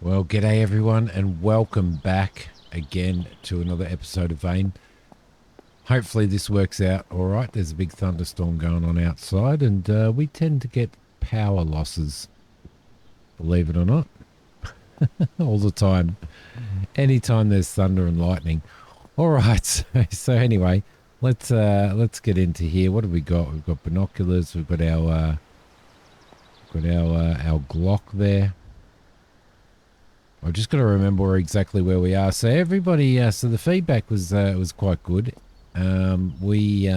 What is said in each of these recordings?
Well, g'day everyone, and welcome back again to another episode of Vane. Hopefully this works out all right. There's a big thunderstorm going on outside, and we tend to get power losses, believe it or not, all the time. Anytime there's thunder and lightning. All right, so anyway, let's get into here. What have we got? We've got binoculars. We've got our Glock there. I've just got to remember exactly where we are. So everybody, so the feedback was quite good. We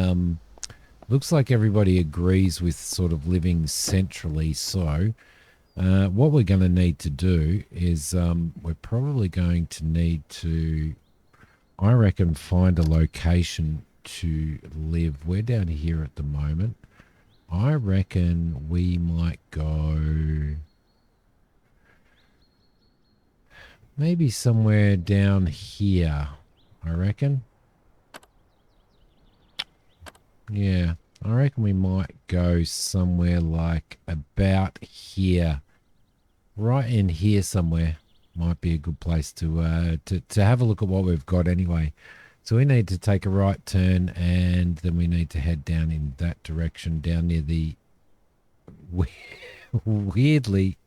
looks like everybody agrees with sort of living centrally. So what we're going to need to do is we're probably going to need to, I reckon, find a location to live. We're down here at the moment. I reckon we might go maybe somewhere down here, I reckon. Yeah, I reckon we might go somewhere like about here. Right in here somewhere might be a good place to have a look at what we've got anyway. So we need to take a right turn, and then we need to head down in that direction, down near the weirdly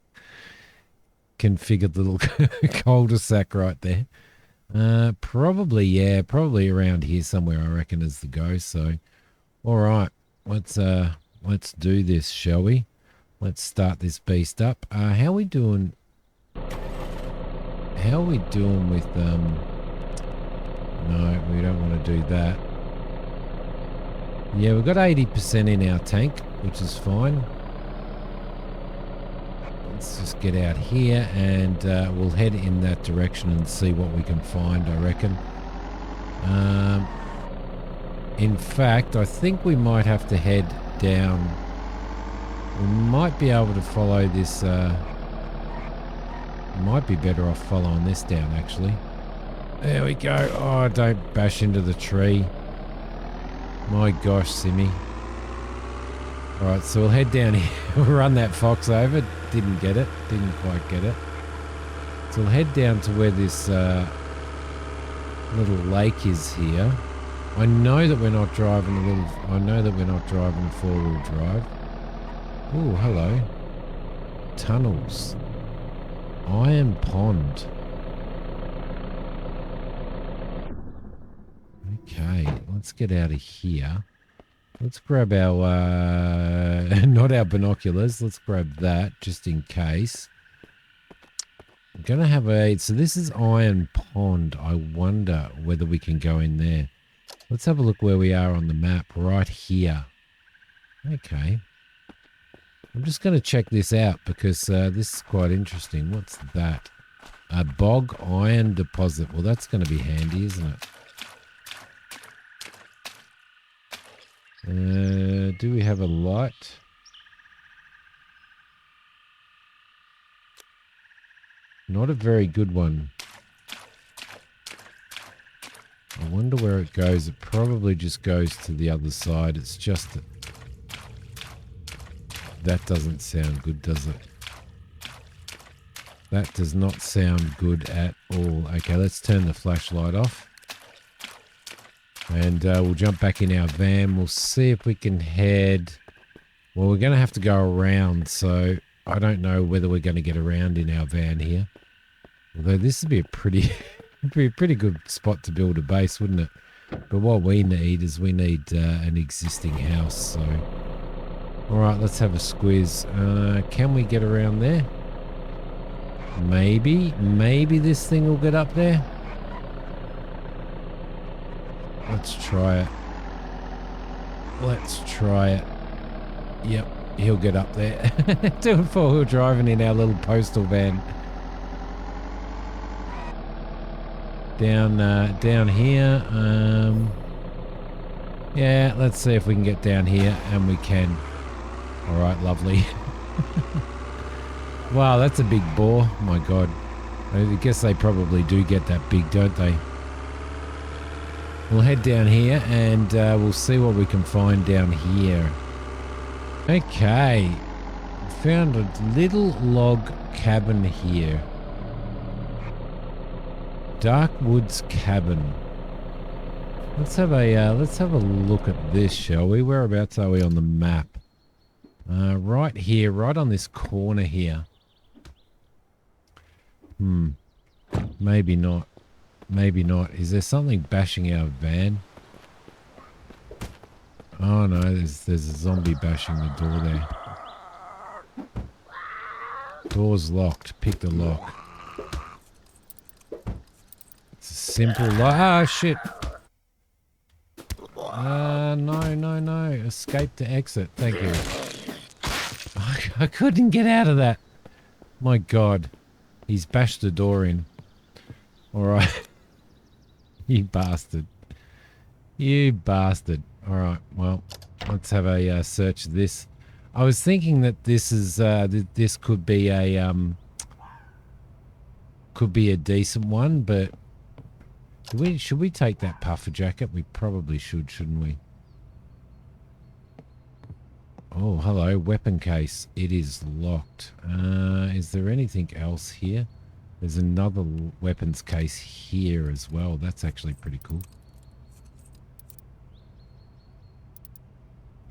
configured little cul-de-sac right there. Probably around here somewhere, I reckon, is the go. So all right, let's do this, shall we? Let's start this beast up. How are we doing with no, we don't want to do that. Yeah, we've got 80% in our tank, which is fine. Let's just get out here, and we'll head in that direction and see what we can find, I reckon. In fact, I think we might have to head down. We might be able to follow this. Might be better off following this down, actually. There we go. Oh, don't bash into the tree. My gosh, Simmy. Alright, so we'll head down here. We'll run that fox over. Didn't get it. Didn't quite get it. So we'll head down to where this little lake is here. I know that we're not driving a four-wheel drive. Oh, hello. Tunnels. Iron Pond. Okay, let's get out of here. Let's grab our, not our binoculars. Let's grab that just in case. I'm going to have so this is Iron Pond. I wonder whether we can go in there. Let's have a look where we are on the map right here. Okay. I'm just going to check this out because this is quite interesting. What's that? A bog iron deposit. Well, that's going to be handy, isn't it? Do we have a light? Not a very good one. I wonder where it goes. It probably just goes to the other side. It's just that doesn't sound good, does it? That does not sound good at all. Okay, let's turn the flashlight off. And we'll jump back in our van. We'll see if we can head. Well, we're going to have to go around, so I don't know whether we're going to get around in our van here. Although this would be a pretty, pretty good spot to build a base, wouldn't it? But what we need is an existing house. So, all right, let's have a squiz. Can we get around there? Maybe this thing will get up there. Let's try it. Yep, he'll get up there. Doing four-wheel driving in our little postal van. Down here. Yeah, let's see if we can get down here, and we can. All right, lovely. Wow, that's a big boar. My God. I guess they probably do get that big, don't they? We'll head down here and we'll see what we can find down here. Okay. Found a little log cabin here. Dark Woods Cabin. Let's have a look at this, shall we? Whereabouts are we on the map? Right here, right on this corner here. Maybe not. Maybe not. Is there something bashing our van? Oh no, there's a zombie bashing the door there. Door's locked. Pick the lock. It's a simple lock. Ah, shit. No. Escape to exit. Thank you. I couldn't get out of that. My God. He's bashed the door in. Alright. You bastard. You bastard. Alright, well, let's have a search of this. I was thinking that this is this could be a decent one, but should we take that puffer jacket? We probably should, shouldn't we? Oh, hello, weapon case. It is locked. Is there anything else here? There's another weapons case here as well. That's actually pretty cool.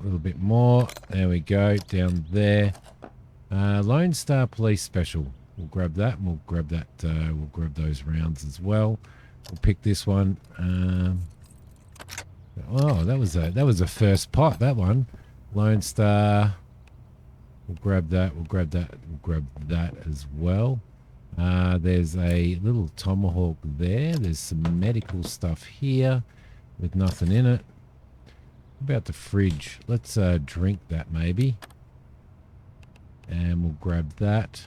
A little bit more. There we go. Down there. Lone Star Police Special. We'll grab that, and we'll grab that. We'll grab those rounds as well. We'll pick this one. Oh, that was a first pot. That one. Lone Star. We'll grab that. We'll grab that. We'll grab that as well. There's a little tomahawk there. There's some medical stuff here with nothing in it. What about the fridge? Let's drink that maybe. And we'll grab that.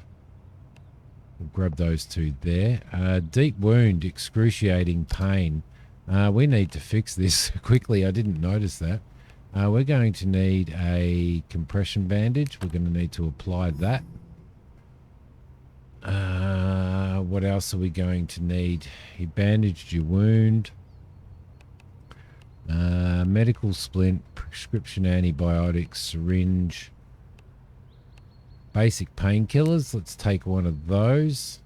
We'll grab those two there. Deep wound, excruciating pain. We need to fix this quickly. I didn't notice that. We're going to need a compression bandage. We're going to need to apply that. What else are we going to need? You bandaged your wound. Medical splint, prescription antibiotics, syringe, basic painkillers. Let's take one of those.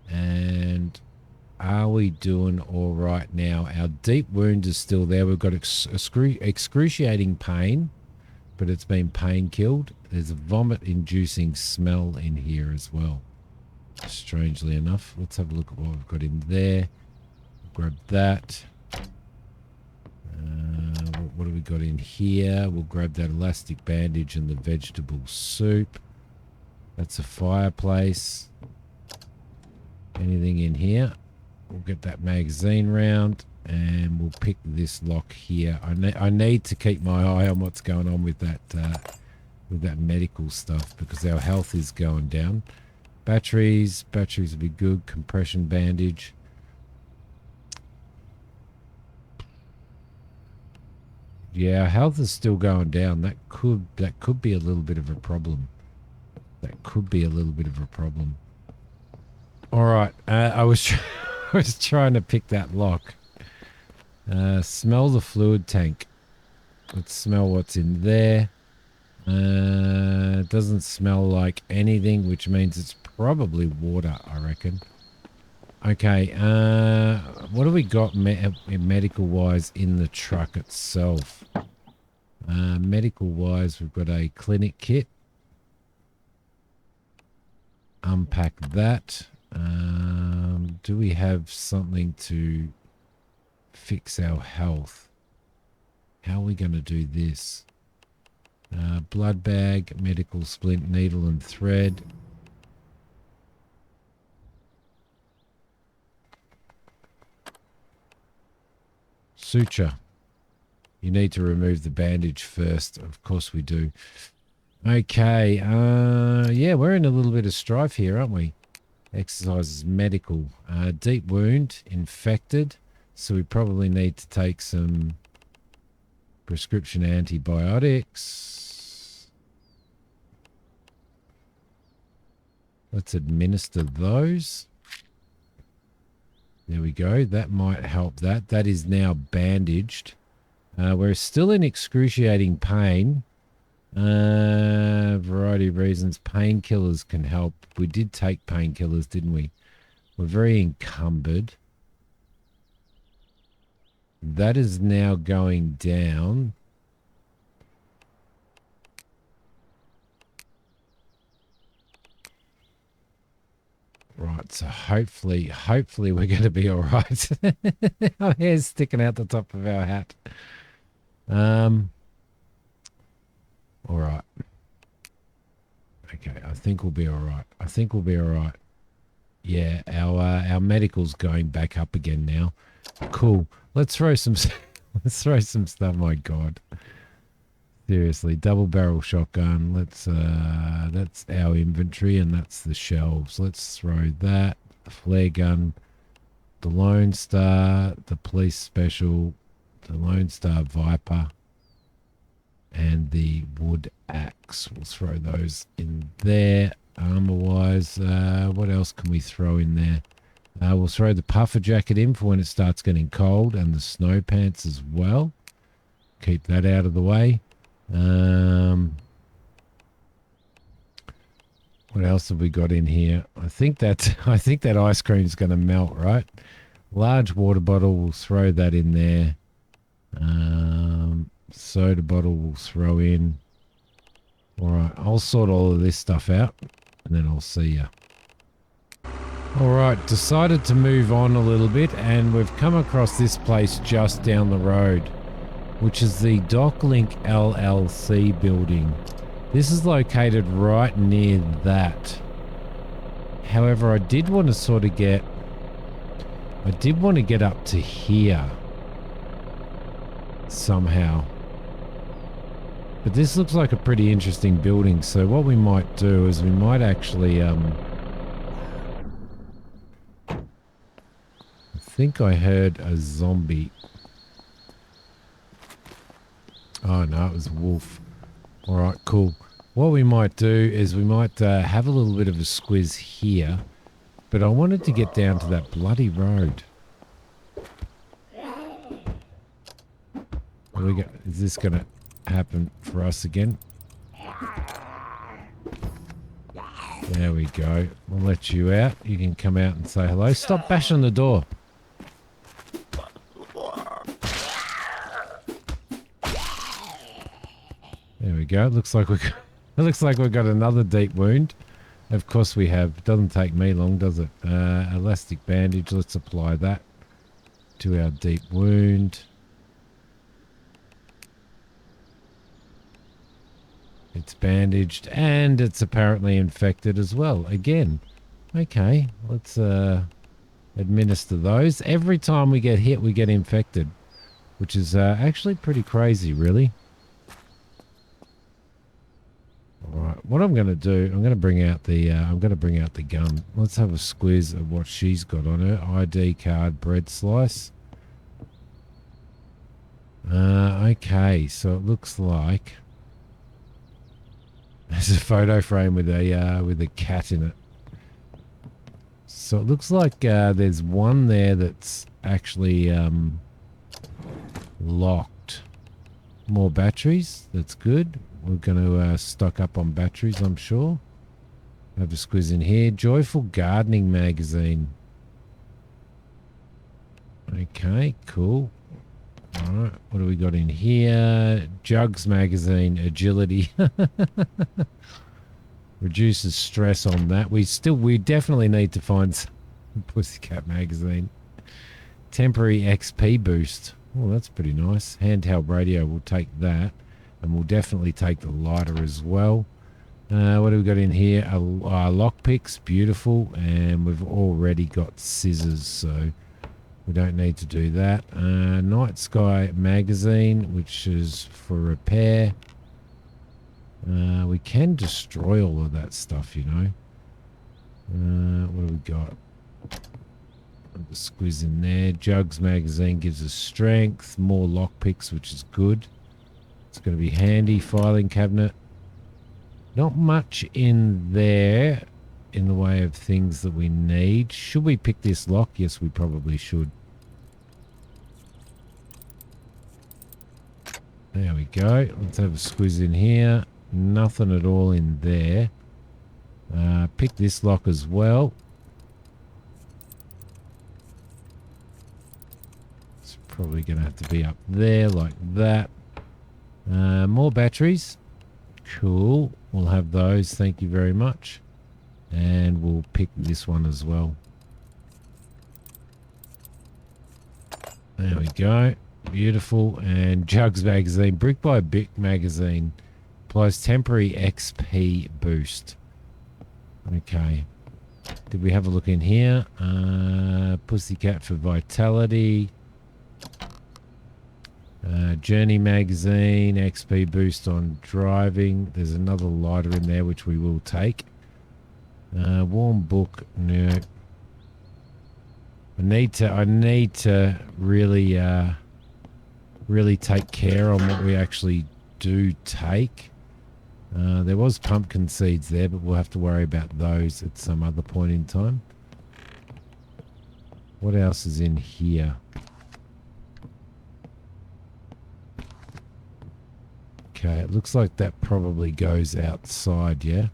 And are we doing all right now? Our deep wound is still there. We've got excruciating pain, but it's been pain killed. There's a vomit-inducing smell in here as well. Strangely enough. Let's have a look at what we've got in there. Grab that. What do we got in here? We'll grab that elastic bandage and the vegetable soup. That's a fireplace. Anything in here? We'll get that magazine round and we'll pick this lock here. I need to keep my eye on what's going on with that medical stuff because our health is going down. Batteries will be good. Compression bandage. Yeah, our health is still going down. That could be a little bit of a problem. All right, I was trying to pick that lock. Smell the fluid tank. Let's smell what's in there. It doesn't smell like anything, which means it's probably water, I reckon. Okay, what do we got medical-wise in the truck itself? Medical-wise, we've got a clinic kit. Unpack that. Do we have something to fix our health? How are we going to do this? Blood bag, medical splint, needle and thread. Suture. You need to remove the bandage first. Of course we do. Okay. Yeah, we're in a little bit of strife here, aren't we? Exercises, medical. Deep wound, infected. So we probably need to take some prescription antibiotics. Let's administer those. There we go. That might help that. That is now bandaged. We're still in excruciating pain. Variety of reasons. Painkillers can help. We did take painkillers, didn't we? We're very encumbered. That is now going down. Right, so hopefully we're going to be all right. Our hair's sticking out the top of our hat. All right. Okay, I think we'll be all right. Yeah, our medical's going back up again now. Cool. Let's throw some let's throw some stuff. My God. Seriously, double barrel shotgun. Let's that's our inventory and that's the shelves. Let's throw that, the flare gun, the Lone Star, the police special, the Lone Star Viper, and the wood axe. We'll throw those in there. Armor-wise, what else can we throw in there? We'll throw the puffer jacket in for when it starts getting cold, and the snow pants as well. Keep that out of the way. What else have we got in here? I think that ice cream is going to melt, right? Large water bottle, we'll throw that in there. Soda bottle we'll throw in. All right, I'll sort all of this stuff out and then I'll see you. All right, decided to move on a little bit and we've come across this place just down the road, which is the DocLink LLC building. This is located right near that. However, I did want to get up to here somehow. But this looks like a pretty interesting building, so what we might do is we might actually I think I heard a zombie. Oh no, it was a wolf. Alright, cool. What we might do is we might have a little bit of a squiz here, but I wanted to get down to that bloody road. What do we got? Is this going to happen for us again? There we go. We'll let you out. You can come out and say hello. Stop bashing the door. There we go. It looks like we've got another deep wound. Of course we have. It doesn't take me long, does it? Elastic bandage. Let's apply that to our deep wound. It's bandaged and it's apparently infected as well. Again. Okay. Let's administer those. Every time we get hit, we get infected, which is actually pretty crazy, really. All right. What I'm going to do, I'm going to bring out the gun. Let's have a squiz of what she's got on her. ID card, bread slice. Okay. So it looks like there's a photo frame with a cat in it. So it looks like there's one there that's actually locked. More batteries. That's good. We're going to stock up on batteries, I'm sure. Have a squiz in here. Joyful Gardening Magazine. Okay, cool. All right, what do we got in here? Jugs Magazine, Agility. Reduces stress on that. We definitely need to find some Pussycat Magazine. Temporary XP boost. Oh, that's pretty nice. Handheld radio, we'll take that. And we'll definitely take the lighter as well. What do we got in here? Lockpicks, beautiful. And we've already got scissors, so we don't need to do that. Night Sky Magazine, which is for repair. We can destroy all of that stuff, you know. What do we got? The squiz in there. Jugs Magazine gives us strength. More lockpicks, which is good. It's going to be handy. Filing cabinet. Not much in there in the way of things that we need. Should we pick this lock? Yes, we probably should. There we go. Let's have a squiz in here. Nothing at all in there. Pick this lock as well. Probably going to have to be up there like that. More batteries. Cool. We'll have those. Thank you very much. And we'll pick this one as well. There we go. Beautiful. And Jugs magazine. Brick by Brick magazine. Applies temporary XP boost. Okay. Did we have a look in here? Pussycat for vitality. Journey magazine. XP boost on driving. There's another lighter in there which we will take. Warm book. No. I need to really really take care on what we actually do take. There was pumpkin seeds there, but we'll have to worry about those at some other point in time. What else is in here? Okay, it looks like that probably goes outside, yeah?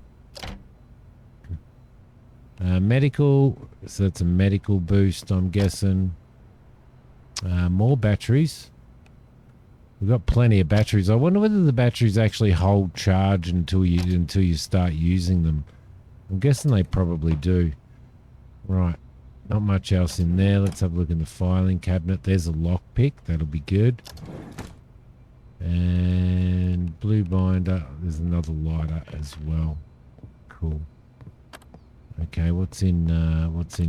Medical, so that's a medical boost, I'm guessing. More batteries. We've got plenty of batteries. I wonder whether the batteries actually hold charge until you start using them. I'm guessing they probably do. Right, not much else in there. Let's have a look in the filing cabinet. There's a lockpick. That'll be good. And blue binder. There's another lighter as well. Cool. Okay, what's in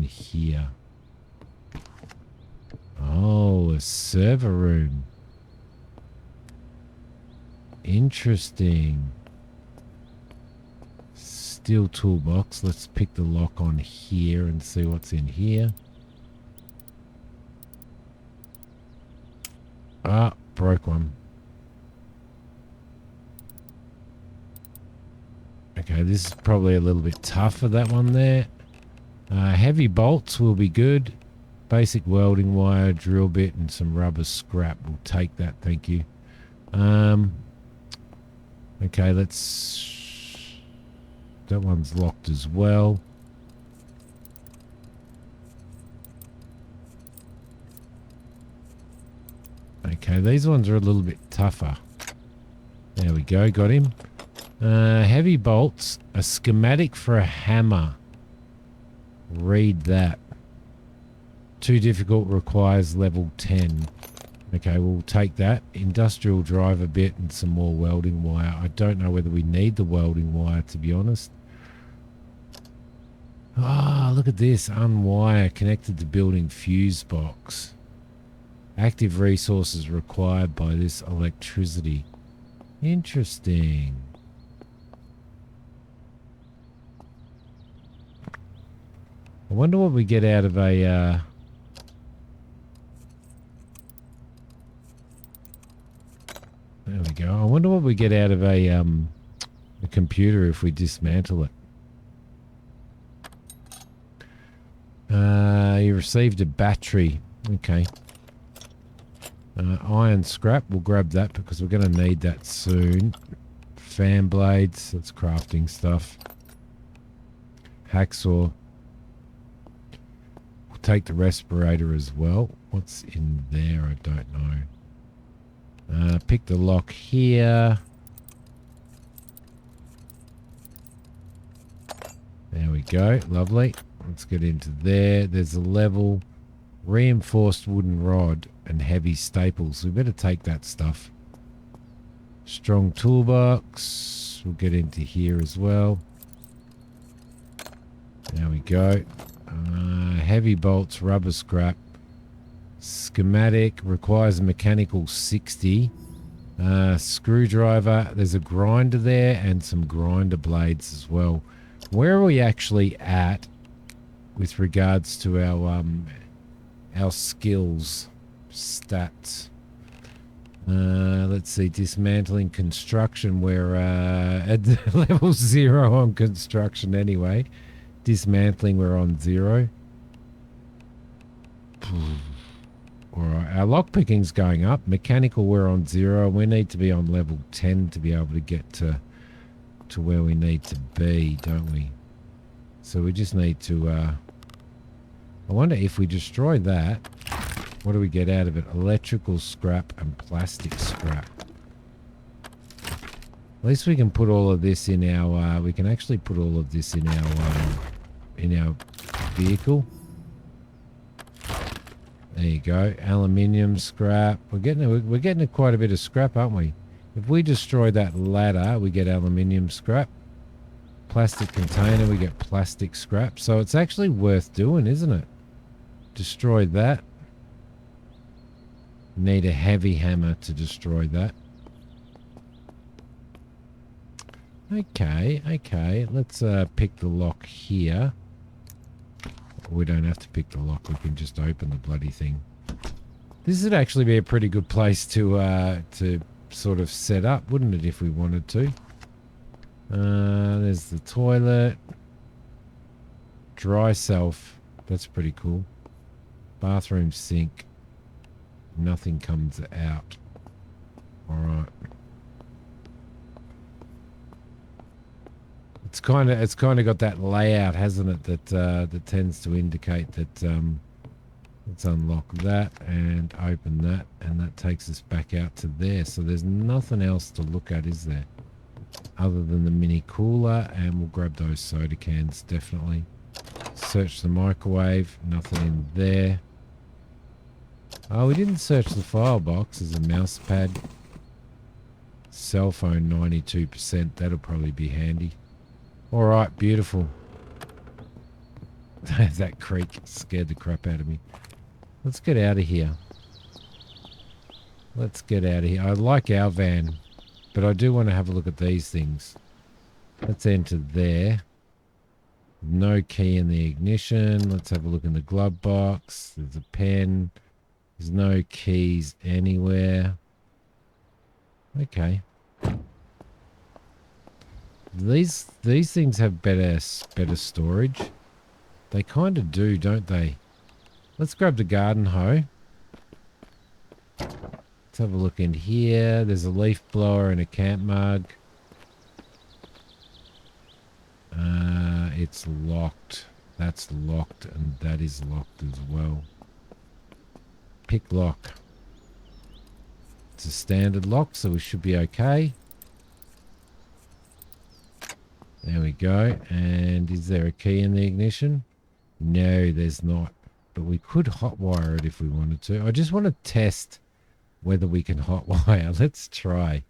here? Oh, a server room. Interesting. Steel toolbox. Let's pick the lock on here and see what's in here. Ah, broke one. Okay, this is probably a little bit tough for that one there. Heavy bolts will be good. Basic welding wire, drill bit, and some rubber scrap. We'll take that, thank you. Okay, let's... That one's locked as well. Okay, these ones are a little bit tougher. There we go, got him. Heavy bolts, a schematic for a hammer. Read that. Too difficult, requires level 10. Okay, we'll take that. Industrial driver bit and some more welding wire. I don't know whether we need the welding wire, to be honest. Ah, look at this. Unwire connected to building fuse box. Active resources required by this electricity. Interesting. I wonder what we get out of a... There we go. I wonder what we get out of a computer if we dismantle it. You received a battery. Okay. Iron scrap. We'll grab that because we're going to need that soon. Fan blades. That's crafting stuff. Hacksaw. We'll take the respirator as well. What's in there? I don't know. Pick the lock here. There we go. Lovely. Let's get into there. There's a level. Reinforced wooden rod and heavy staples. We better take that stuff. Strong toolbox. We'll get into here as well. There we go. Heavy bolts, rubber scrap. Schematic requires a mechanical 60. Screwdriver. There's a grinder there and some grinder blades as well. Where are we actually at with regards to our skills stats? Let's see. Dismantling construction. We're at level 0 on construction anyway. Dismantling, we're on 0. Alright, our lockpicking's going up. Mechanical, we're on 0. We need to be on level 10 to be able to get to where we need to be, don't we? So we just need to... I wonder if we destroy that... What do we get out of it? Electrical scrap and plastic scrap. At least we can put all of this in our, we can actually put all of this in our vehicle. There you go. Aluminium scrap. We're getting quite a bit of scrap, aren't we? If we destroy that ladder, we get aluminium scrap. Plastic container, we get plastic scrap. So it's actually worth doing, isn't it? Destroy that. Need a heavy hammer to destroy that. Okay. Let's pick the lock here. We don't have to pick the lock. We can just open the bloody thing. This would actually be a pretty good place to sort of set up, wouldn't it, if we wanted to? There's the toilet. Dry self. That's pretty cool. Bathroom sink. Nothing comes out. Alright. It's kind of got that layout, hasn't it? That tends to indicate that let's unlock that and open that, and that takes us back out to there. So there's nothing else to look at, is there? Other than the mini cooler, and we'll grab those soda cans definitely. Search the microwave. Nothing in there. Oh, we didn't search the file box. There's a mouse pad. Cell phone 92%. That'll probably be handy. Alright, beautiful. That creak scared the crap out of me. Let's get out of here. I like our van, but I do want to have a look at these things. Let's enter there. No key in the ignition. Let's have a look in the glove box. There's a pen. There's no keys anywhere. Okay. These things have better storage. They kind of do, don't they? Let's grab the garden hoe. Let's have a look in here. There's a leaf blower and a camp mug. It's locked. That's locked, and that is locked as well. Pick lock. It's a standard lock, so we should be okay. There we go. And is there a key in the ignition? No, there's not. But we could hotwire it if we wanted to. I just want to test whether we can hotwire. Let's try.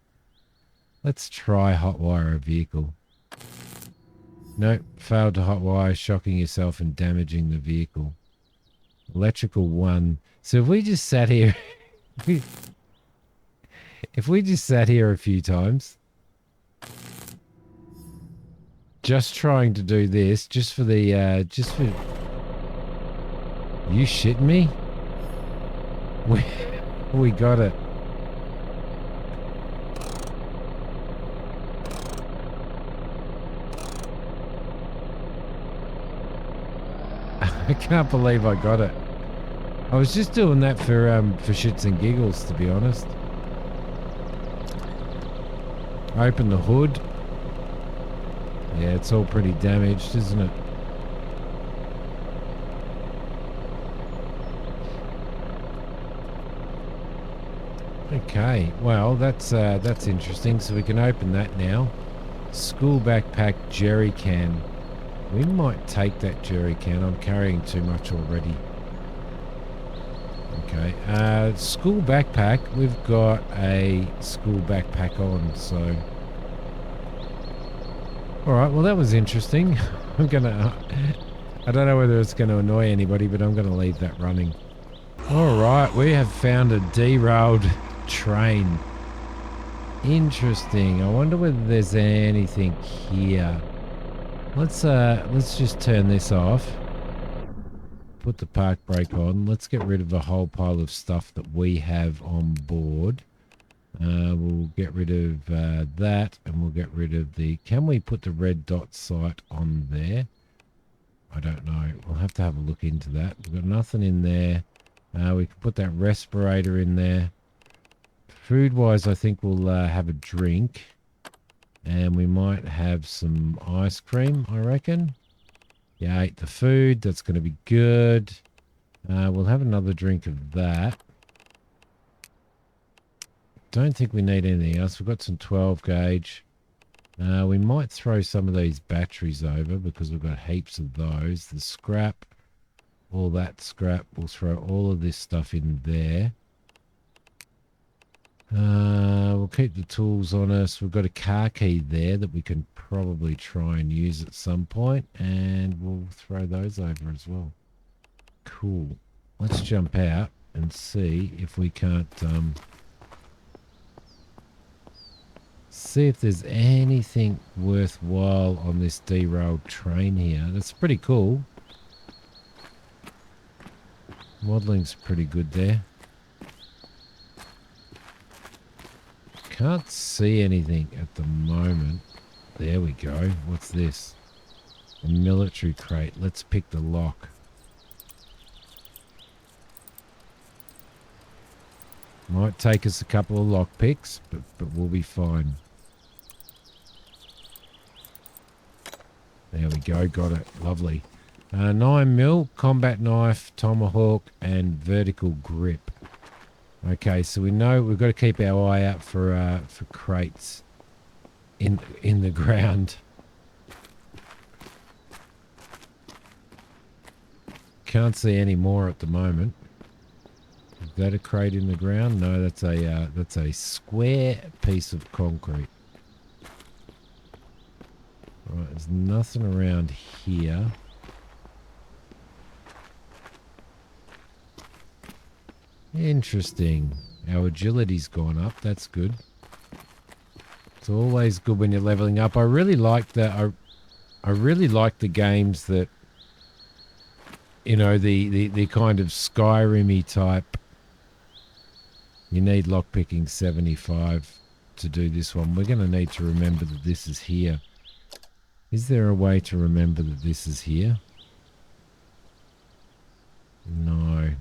Let's try hotwire a vehicle. Nope, failed to hotwire, shocking yourself and damaging the vehicle. Electrical 1. So if we just sat here... if we just sat here a few times... Just trying to do this, just for the, just for... You shitting me? We got it. I can't believe I got it. I was just doing that for shits and giggles, to be honest. Open the hood. Yeah, it's all pretty damaged, isn't it? Okay, well, that's interesting. So we can open that now. School backpack jerry can. We might take that jerry can. I'm carrying too much already. Okay, school backpack. We've got a school backpack on, so... Alright, well that was interesting. I don't know whether it's going to annoy anybody, but I'm going to leave that running. Alright, we have found a derailed train. Interesting. I wonder whether there's anything here. Let's just turn this off. Put the park brake on. Let's get rid of a whole pile of stuff that we have on board. We'll get rid of that, and we'll get rid of the... Can we put the red dot sight on there? I don't know. We'll have to have a look into that. We've got nothing in there. We can put that respirator in there. Food-wise, I think we'll have a drink. And we might have some ice cream, I reckon. Yeah, I ate the food. That's going to be good. We'll have another drink of that. Don't think we need anything else. We've got some 12 gauge. We might throw some of these batteries over because we've got heaps of those. The scrap, all that scrap. We'll throw all of this stuff in there. We'll keep the tools on us. We've got a car key there that we can probably try and use at some point, and we'll throw those over as well. Cool. Let's jump out and see if we can't see if there's anything worthwhile on this derailed train here. That's pretty cool. Modeling's pretty good there. Can't see anything at the moment. There we go. What's this? A military crate. Let's pick the lock. Might take us a couple of lock picks, but we'll be fine. There we go. Got it. Lovely. 9mm, combat knife, tomahawk, and vertical grip. Okay, so we know we've got to keep our eye out for crates in the ground. Can't see any more at the moment. Is that a crate in the ground? No, that's a square piece of concrete. Right, there's nothing around here. Interesting. Our agility's gone up. That's good. It's always good when you're leveling up. I really like that. I really like the games that, you know, the kind of Skyrim-y type. You need lockpicking 75 to do this one. We're going to need to remember that this is here. Is there a way to remember that this is here? No.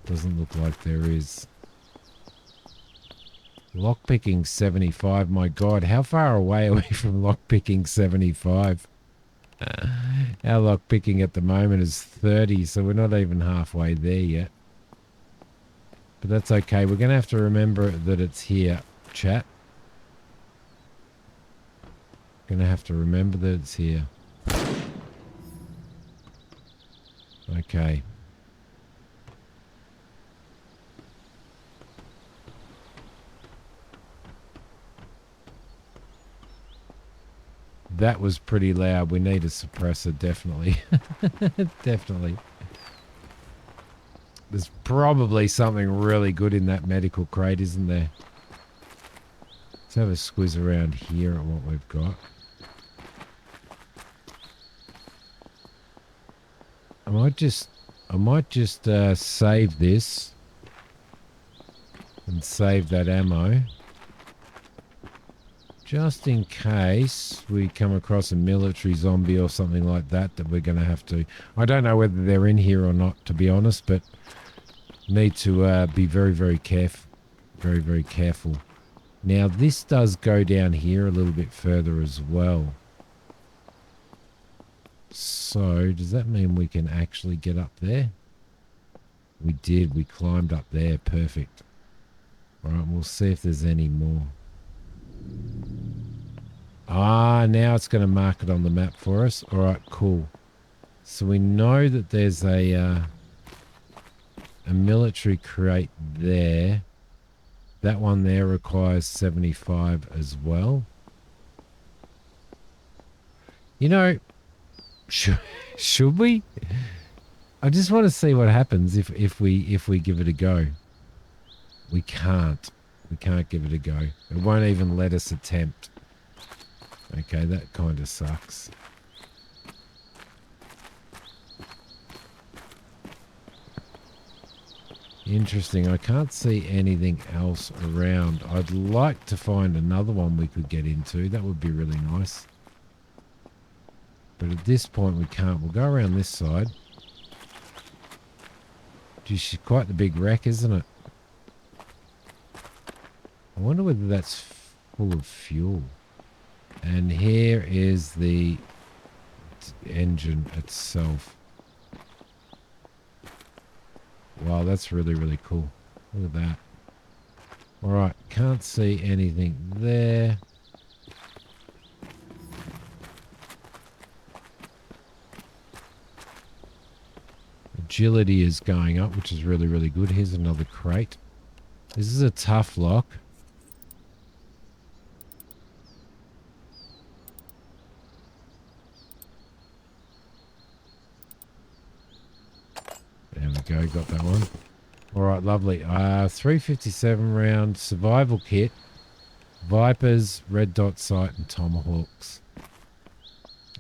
Doesn't look like there is. Lockpicking 75. My God, how far away are we from lockpicking 75? Our lockpicking at the moment is 30, so we're not even halfway there yet. But that's okay. We're going to have to remember that it's here, chat. Going to have to remember that it's here. Okay. That was pretty loud. We need a suppressor, definitely. Definitely. There's probably something really good in that medical crate, isn't there? Let's have a squeeze around here at what we've got. I might just save this and save that ammo. Just in case we come across a military zombie or something like that we're going to have to... I don't know whether they're in here or not, to be honest, but need to be very, very careful. Very, very careful. Now, this does go down here a little bit further as well. So, does that mean we can actually get up there? We did. We climbed up there. Perfect. All right, we'll see if there's any more. Ah, now it's going to mark it on the map for us. All right, cool. So we know that there's a military crate there. That one there requires 75 as well. You know, should we? I just want to see what happens if we give it a go. We can't. We can't give it a go. It won't even let us attempt. Okay, that kind of sucks. Interesting. I can't see anything else around. I'd like to find another one we could get into. That would be really nice. But at this point we can't. We'll go around this side. Geez, she's quite the big wreck, isn't it? I wonder whether that's full of fuel. And here is the engine itself. Wow, that's really, really cool. Look at that. All right, can't see anything there. Agility is going up, which is really, really good. Here's another crate. This is a tough lock. There we go, got that one. All right, lovely. 357 round survival kit, Vipers, red dot sight, and tomahawks.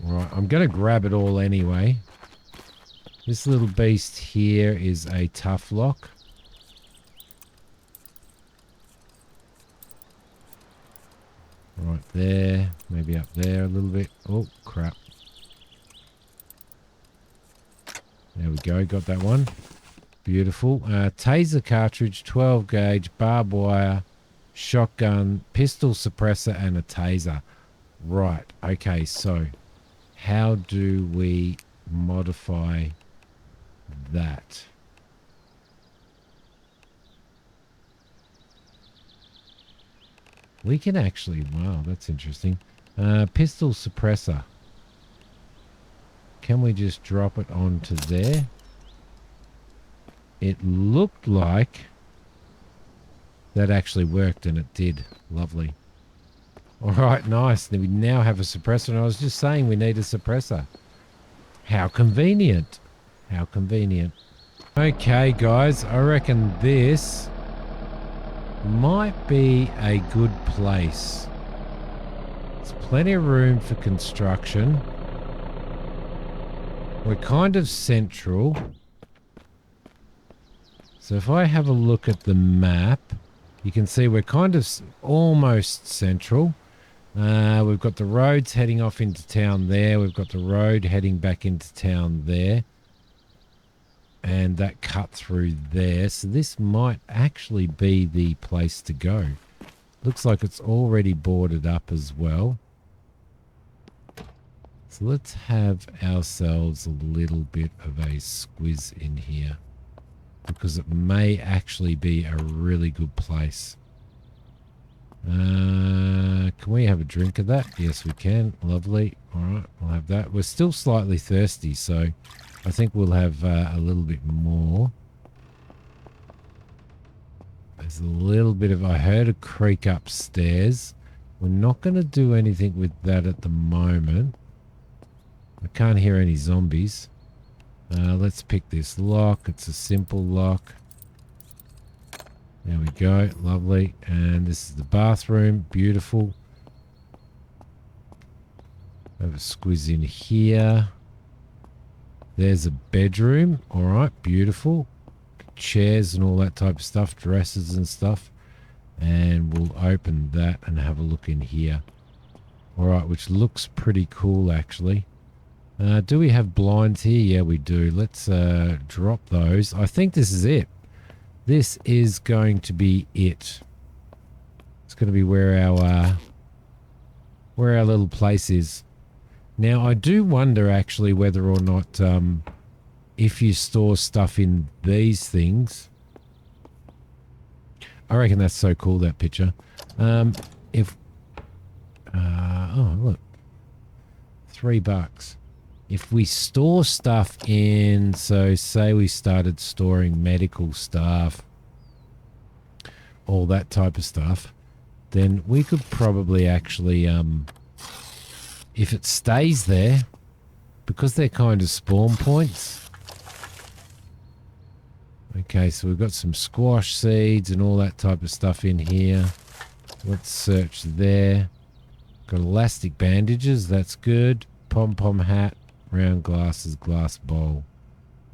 All right, I'm going to grab it all anyway. This little beast here is a tough lock. Right there, maybe up there a little bit. Oh, crap. There we go, got that one. Beautiful. Taser cartridge, 12 gauge, barbed wire, shotgun, pistol suppressor, and a taser. Right, okay, so how do we modify that? We can actually, wow, that's interesting. Pistol suppressor. Can we just drop it onto there? It looked like that actually worked, and it did. Lovely. All right, nice. Then we now have a suppressor, and I was just saying we need a suppressor. How convenient. How convenient. Okay, guys, I reckon this might be a good place. There's plenty of room for construction. We're kind of central. So if I have a look at the map, you can see we're kind of almost central. We've got the roads heading off into town there. We've got the road heading back into town there. And that cut through there. So this might actually be the place to go. Looks like it's already boarded up as well. So let's have ourselves a little bit of a squiz in here, because it may actually be a really good place. Can we have a drink of that? Yes, we can. Lovely. All right, we'll have that. We're still slightly thirsty, so I think we'll have a little bit more. There's a little bit of... I heard a creak upstairs. We're not going to do anything with that at the moment. I can't hear any zombies. Let's pick this lock. It's a simple lock. There we go. Lovely. And this is the bathroom. Beautiful. Have a squiz in here. There's a bedroom. All right. Beautiful. Chairs and all that type of stuff. Dresses and stuff. And we'll open that and have a look in here. All right. Which looks pretty cool, actually. Do we have blinds here? Yeah, we do. Let's drop those. I think this is it. This is going to be it. It's going to be where our little place is. Now, I do wonder actually whether or not if you store stuff in these things. I reckon that's so cool, that picture. Oh, look. $3. If we store stuff in, so say we started storing medical stuff, all that type of stuff, then we could probably actually, if it stays there, because they're kind of spawn points. Okay, so we've got some squash seeds and all that type of stuff in here. Let's search there. Got elastic bandages, that's good. Pom-pom hat. Round glasses, glass bowl.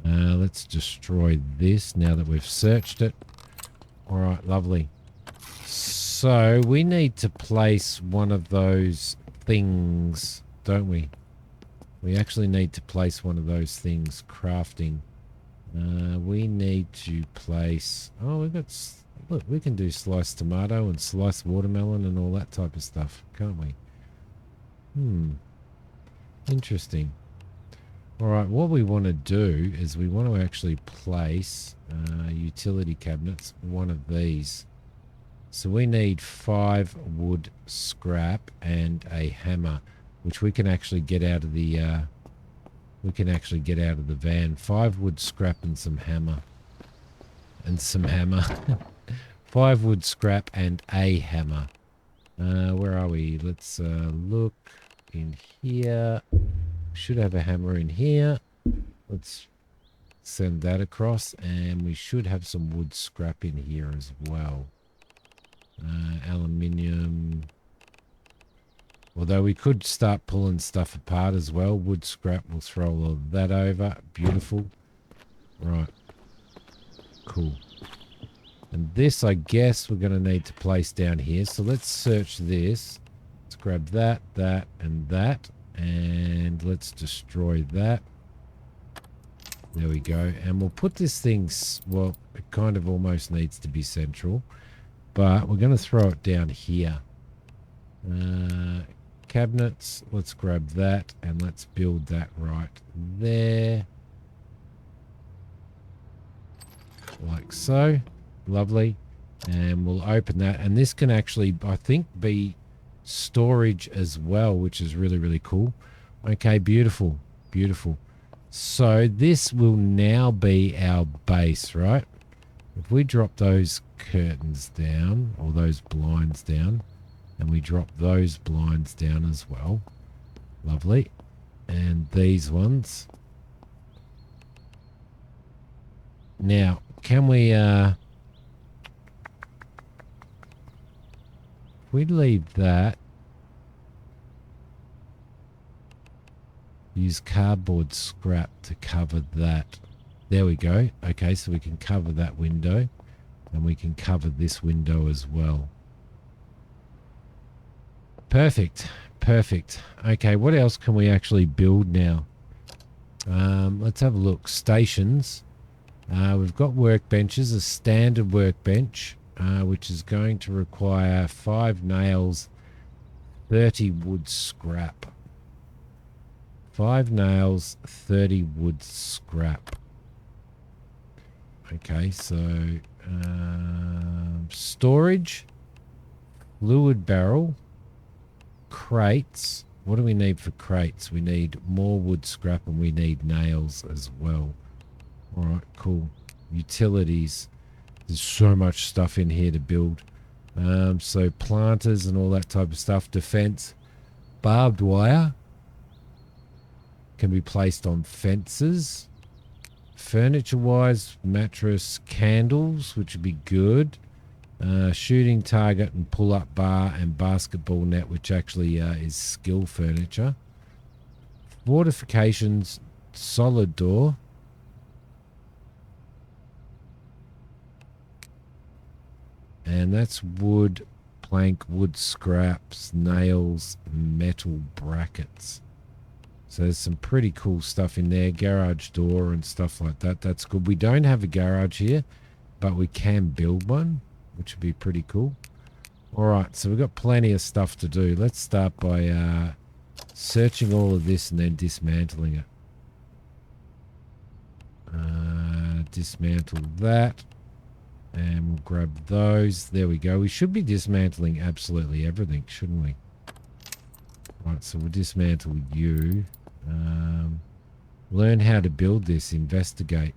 Let's destroy this now that we've searched it. All right, lovely. So we need to place one of those things, don't we? We actually need to place one of those things. Crafting. We need to place... Oh, we've got... Look, we can do sliced tomato and sliced watermelon and all that type of stuff, can't we? Interesting. All right, what we want to do is we want to actually place utility cabinets, one of these. So we need 5 wood scrap and a hammer, which we can actually get out of the van. 5 wood scrap and some hammer. And some hammer. 5 wood scrap and a hammer. Where are we? Let's look in here. Should have a hammer in here. Let's send that across, and we should have some wood scrap in here as well. Aluminium. Although we could start pulling stuff apart as well. Wood scrap, we'll throw all of that over. Beautiful. Right. Cool. And this, I guess, we're going to need to place down here. So let's search this. Let's grab that, that, and that. And let's destroy that. There we go. And we'll put this thing, well, it kind of almost needs to be central. But we're going to throw it down here. Cabinets, let's grab that and let's build that right there. Like so. Lovely. And we'll open that. And this can actually, I think, be storage as well, which is really, really cool. Okay, beautiful. Beautiful. So this will now be our base, right? If we drop those curtains down, or those blinds down, and we drop those blinds down as well. Lovely. And these ones. Now, can we, if we leave that, use cardboard scrap to cover that. There we go. Okay, so we can cover that window, and we can cover this window as well. Perfect. Perfect. Okay, what else can we actually build now? Let's have a look. Stations. We've got workbenches, a standard workbench, which is going to require 5 nails, 30 wood scrap. 5 nails, 30 wood scrap. Okay, so storage, fluid barrel, crates. What do we need for crates? We need more wood scrap and we need nails as well. All right, cool. Utilities. There's so much stuff in here to build. So planters and all that type of stuff. Defense. Barbed wire can be placed on fences. Furniture-wise, mattress, candles, which would be good. Shooting target and pull-up bar and basketball net, which actually is skill furniture. Fortifications, solid door. And that's wood, plank, wood scraps, nails, metal brackets. So there's some pretty cool stuff in there. Garage door and stuff like that. That's good. We don't have a garage here, but we can build one, which would be pretty cool. All right, so we've got plenty of stuff to do. Let's start by searching all of this and then dismantling it. Dismantle that. And we'll grab those. There we go. We should be dismantling absolutely everything, shouldn't we? Right, so we'll dismantle you. Learn how to build this. Investigate.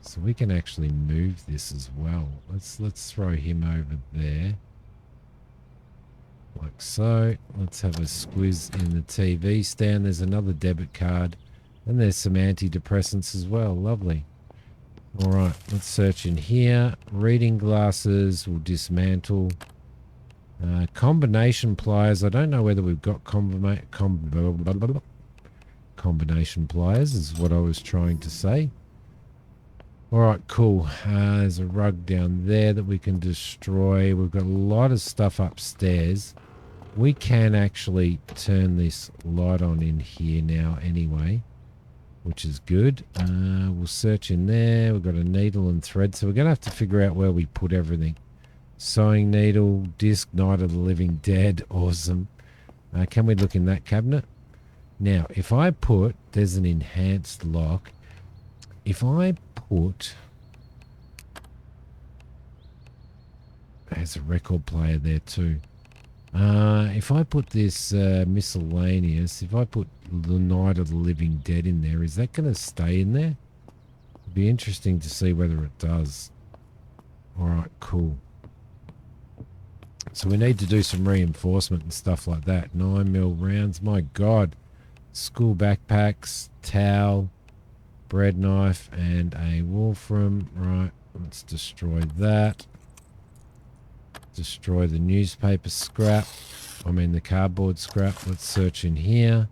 So we can actually move this as well. Let's throw him over there. Like so. Let's have a squiz in the TV stand. There's another debit card. And there's some antidepressants as well. Lovely. All right. Let's search in here. Reading glasses. We'll dismantle. Combination pliers. I don't know whether we've got combination pliers is what I was trying to say. All right, cool. There's a rug down there that we can destroy. We've got a lot of stuff upstairs. We can actually turn this light on in here now anyway. which is good. We'll search in there. We've got a needle and thread, so we're going to have to figure out where we put everything. Sewing needle, disc, Night of the Living Dead, awesome. Can we look in that cabinet? Now, if I put, there's an enhanced lock. If I put, there's a record player there too. If I put this miscellaneous, if I put the Night of the Living Dead in there, is that going to stay in there? It'd be interesting to see whether it does. All right, cool. So we need to do some reinforcement and stuff like that. 9mm rounds, my God. School backpacks, towel, bread knife, and a Wolfram. Right, let's destroy that. Destroy the newspaper scrap. I mean the cardboard scrap. Let's search in here.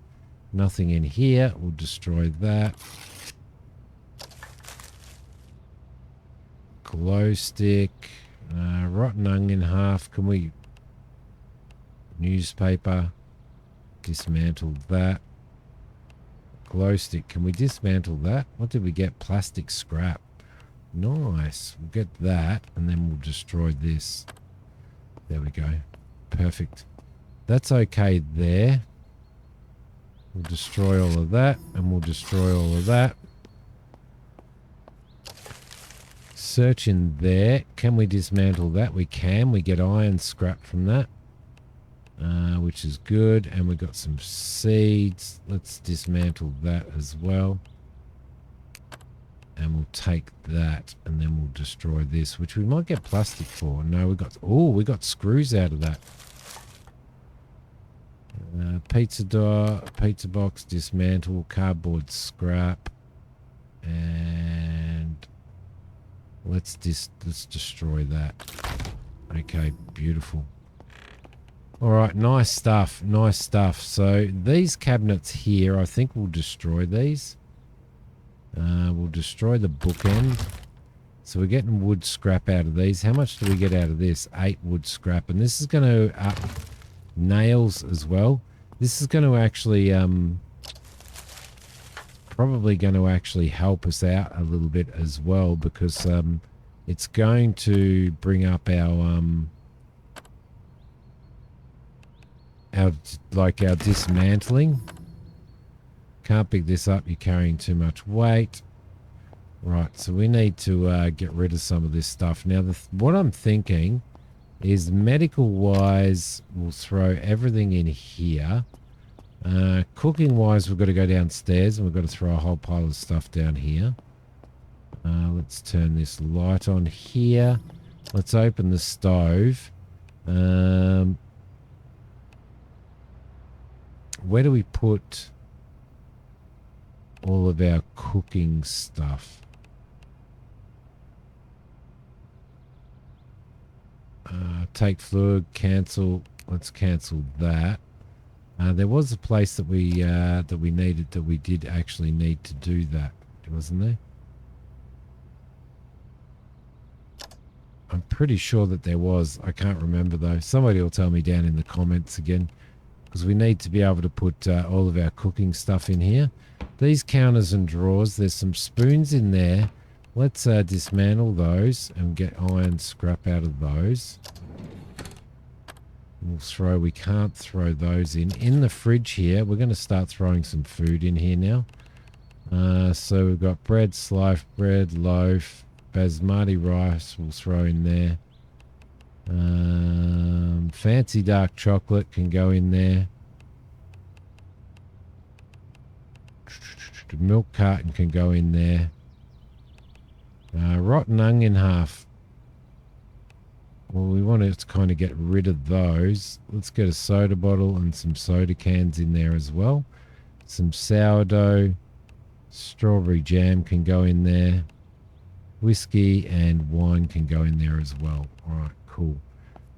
Nothing in here. We'll destroy that. Glow stick. Rotten onion half. Can we... Newspaper. Dismantle that. Glow stick. Can we dismantle that? What did we get? Plastic scrap. Nice. We'll get that and then we'll destroy this. There we go. Perfect. That's okay there. We'll destroy all of that and we'll destroy all of that. Search in there. Can we dismantle that? We can. We get iron scrap from that, which is good. And we've got some seeds. Let's dismantle that as well. And we'll take that and then we'll destroy this, which we might get plastic for. No, we got screws out of that. Pizza door, pizza box, dismantle, cardboard scrap, and let's destroy that. Okay, beautiful. All right, nice stuff, nice stuff. So these cabinets here, I think we'll destroy these. We'll destroy the bookend. So we're getting wood scrap out of these. How much do we get out of this? 8 wood scrap. And this is going to up nails as well. This is going to actually probably going to actually help us out a little bit as well, because it's going to bring up our dismantling. Can't pick this up, you're carrying too much weight. Right, so we need to get rid of some of this stuff. Now, what I'm thinking is medical-wise, we'll throw everything in here. Cooking-wise, we've got to go downstairs and we've got to throw a whole pile of stuff down here. Let's turn this light on here. Let's open the stove. Where do we put all of our cooking stuff? Take fluid, cancel. Let's cancel that. There was a place that we did actually need to do that, wasn't there? I'm pretty sure that there was. I can't remember though. Somebody will tell me down in the comments again, because we need to be able to put all of our cooking stuff in here. These counters and drawers, there's some spoons in there. Let's dismantle those and get iron scrap out of those. We can't throw those in. In the fridge here, we're going to start throwing some food in here now. So we've got bread, sliced bread, loaf, basmati rice we'll throw in there. Fancy dark chocolate can go in there. Milk carton can go in there. Rotten onion half. Well, we want to kind of get rid of those. Let's get a soda bottle and some soda cans in there as well. Some sourdough. Strawberry jam can go in there. Whiskey and wine can go in there as well. All right, cool.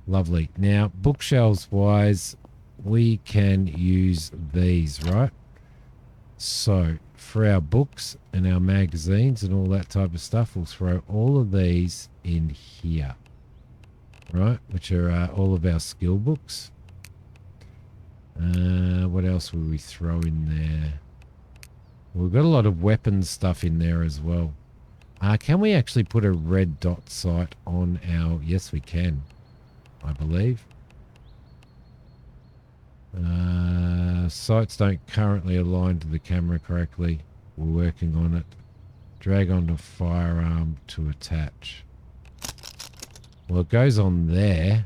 Lovely. Now, bookshelves wise, we can use these, right? So for our books and our magazines and all that type of stuff, we'll throw all of these in here, right? Which are all of our skill books. What else will we throw in there? We've got a lot of weapons stuff in there as well. Can we actually put a red dot sight on our... Yes, we can, I believe. Sights don't currently align to the camera correctly. We're working on it. Drag onto firearm to attach. Well, it goes on there.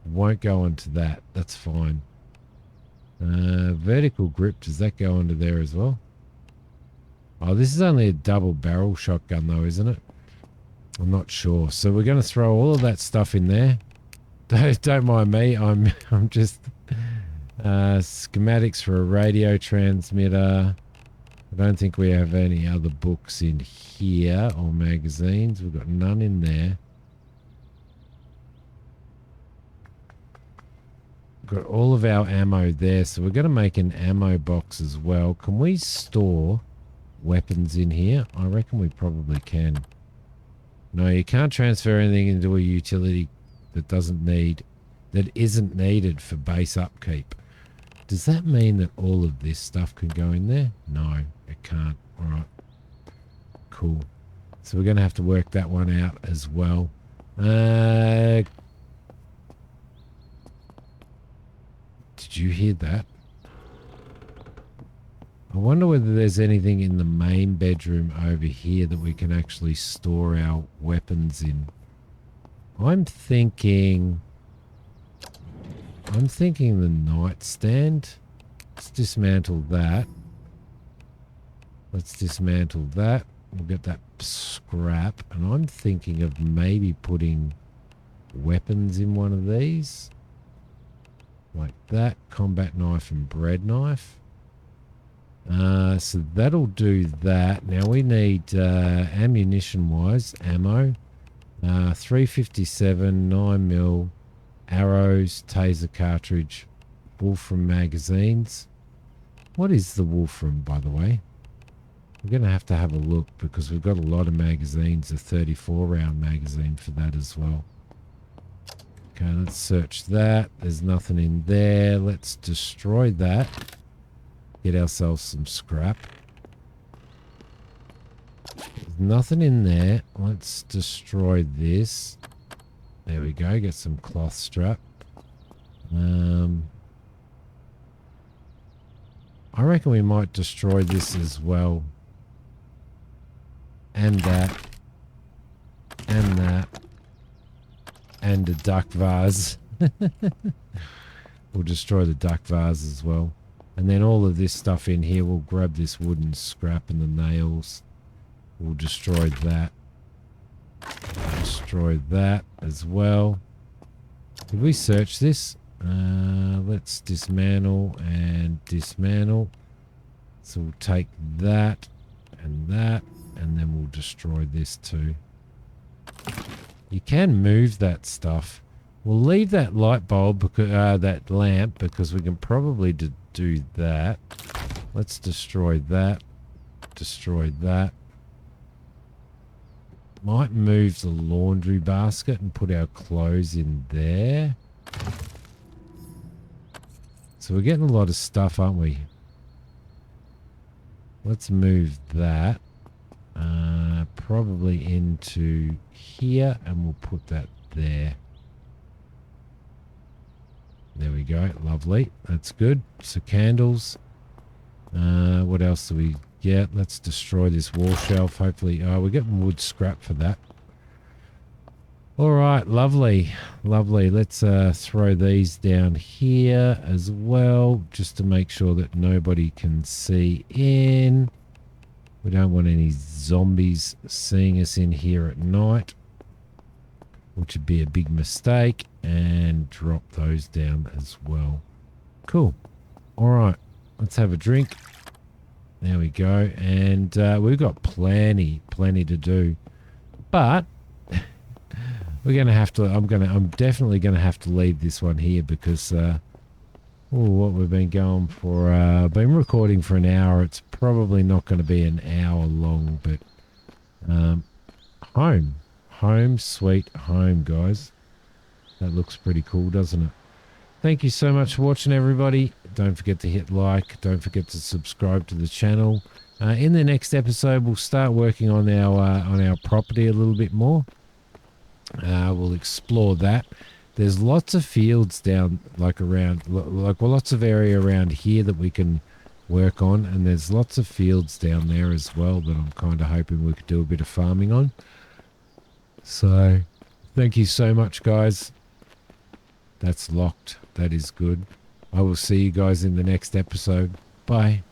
Won't go onto that. That's fine. Vertical grip, does that go onto there as well? Oh, this is only a double barrel shotgun though, isn't it? I'm not sure. So we're going to throw all of that stuff in there. Don't mind me. I'm just schematics for a radio transmitter. I don't think we have any other books in here or magazines. We've got none in there. Got all of our ammo there, so we're going to make an ammo box as well. Can we store weapons in here? I reckon we probably can. No, you can't transfer anything into a utility that isn't needed for base upkeep. Does that mean that all of this stuff can go in there? No, it can't. All right. Cool. So we're going to have to work that one out as well. Did you hear that? I wonder whether there's anything in the main bedroom over here that we can actually store our weapons in. I'm thinking the nightstand. Let's dismantle that. Let's dismantle that. We'll get that scrap. And I'm thinking of maybe putting weapons in one of these. Like that. Combat knife and bread knife. So that'll do that. Now we need ammunition-wise, ammo. 357, 9mm, arrows, taser cartridge, Wolfram magazines. What is the Wolfram, by the way? We're going to have a look because we've got a lot of magazines, a 34-round magazine for that as well. Okay, let's search that. There's nothing in there. Let's destroy that. Get ourselves some scrap. There's nothing in there. Let's destroy this. There we go. Get some cloth strap. I reckon we might destroy this as well. And that. And that. And a duck vase. We'll destroy the duck vase as well. And then all of this stuff in here, we'll grab this wooden scrap and the nails. We'll destroy that. Destroy that as well. Did we search this? Let's dismantle and dismantle. So we'll take that, and then we'll destroy this too. You can move that stuff. We'll leave that light bulb, because, that lamp, because we can probably do that. Let's destroy that. Destroy that. Might move the laundry basket and put our clothes in there. So we're getting a lot of stuff, aren't we? Let's move that. Probably into here, and we'll put that there. There we go. Lovely. That's good. So candles. What else do we get? Let's destroy this wall shelf. Hopefully, we're getting wood scrap for that. All right. Lovely. Lovely. Let's throw these down here as well, just to make sure that nobody can see in. We don't want any zombies seeing us in here at night, which would be a big mistake. And drop those down as well. Cool. All right. Let's have a drink. There we go. And we've got plenty to do. But we're going to have to, I'm definitely going to have to leave this one here because what we've been going for, been recording for an hour. It's probably not going to be an hour long, but home sweet home, guys. That looks pretty cool, doesn't it? Thank you so much for watching, everybody. Don't forget to hit like. Don't forget to subscribe to the channel. In the next episode, we'll start working on our property a little bit more. We'll explore that. There's lots of fields down, like lots of area around here that we can work on, and there's lots of fields down there as well that I'm kind of hoping we could do a bit of farming on. So, thank you so much, guys. That's locked. That is good. I will see you guys in the next episode. Bye.